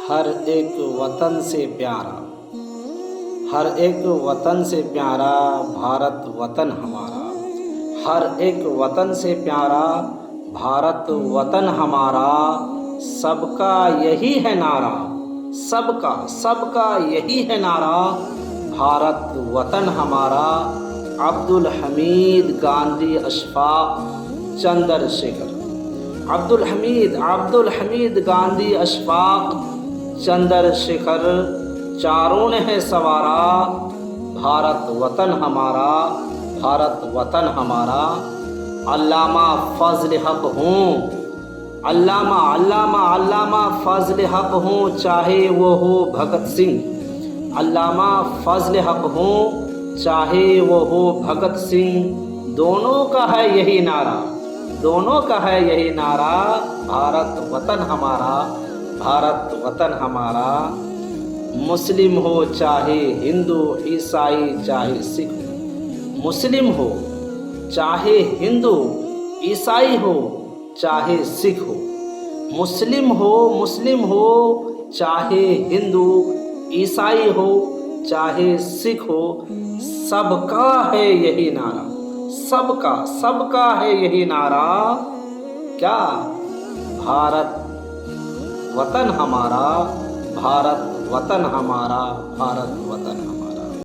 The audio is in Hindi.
हर एक वतन से प्यारा, हर एक वतन से प्यारा भारत वतन हमारा। हर एक वतन से प्यारा भारत वतन हमारा। सबका यही है नारा, सबका सबका यही है नारा, भारत वतन हमारा। अब्दुल हमीद गांधी अशफाक चंद्रशेखर। अब्दुल हमीद गांधी अशफाक चंद्रशेखर चारों ने है सवारा, भारत वतन हमारा, भारत वतन हमारा। अल्लामा फजल हक हूँ, अल्लामा फजल हक हूँ, चाहे वो हो भगत सिंह। अल्लामा फजल हक हूँ, चाहे वो हो भगत सिंह। दोनों का है यही नारा, दोनों का है यही नारा, भारत वतन हमारा, भारत वतन हमारा। मुस्लिम हो चाहे हिंदू ईसाई चाहे सिख, मुस्लिम हो चाहे हिंदू ईसाई हो चाहे सिख हो, मुस्लिम हो चाहे हिंदू ईसाई हो चाहे सिख हो, सबका है यही नारा, सबका सबका है यही नारा। क्या? भारत वतन हमारा, भारत वतन हमारा, भारत वतन हमारा।